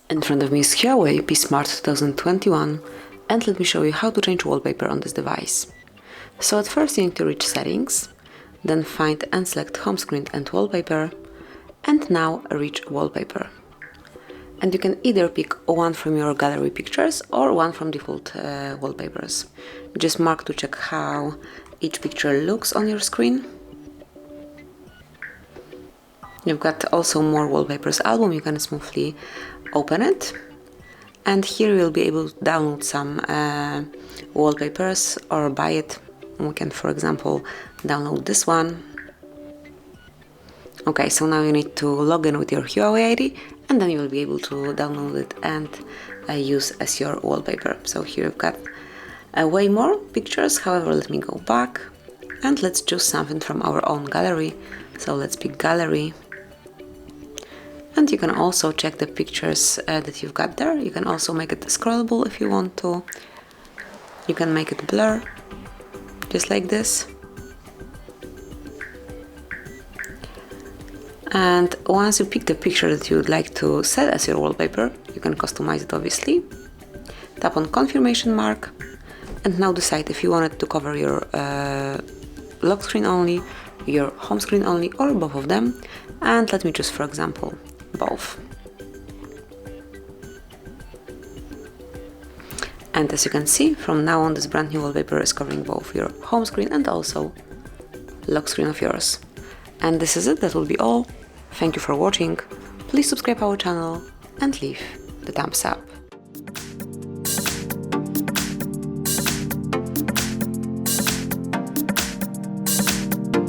In front of me is HUAWEI P Smart 2021, and let me show you how to change wallpaper on this device. So at first you need to reach Settings, then find and select Home Screen and Wallpaper, and now reach Wallpaper. And you can either pick one from your gallery pictures or one from default wallpapers. Just mark to check how each picture looks on your screen. You've got also more wallpapers album, you can smoothly open it, and here you'll be able to download some wallpapers or buy it. We can, for example, download this one. Okay, so now you need to log in with your HUAWEI ID, and then you will be able to download it and use as your wallpaper. So here you've got way more pictures. However, let me go back and let's choose something from our own gallery. So let's pick gallery. And you can also check the pictures that you've got there. You can also make it scrollable if you want to. You can make it blur, just like this. And once you pick the picture that you would like to set as your wallpaper, you can customize it obviously. Tap on confirmation mark, and now decide if you want it to cover your lock screen only, your home screen only, or both of them. And let me choose, for example, both. And as you can see, from now on this brand new wallpaper is covering both your home screen and also lock screen of yours. And this is it, that will be all. Thank you for watching. Please subscribe our channel and leave the thumbs up.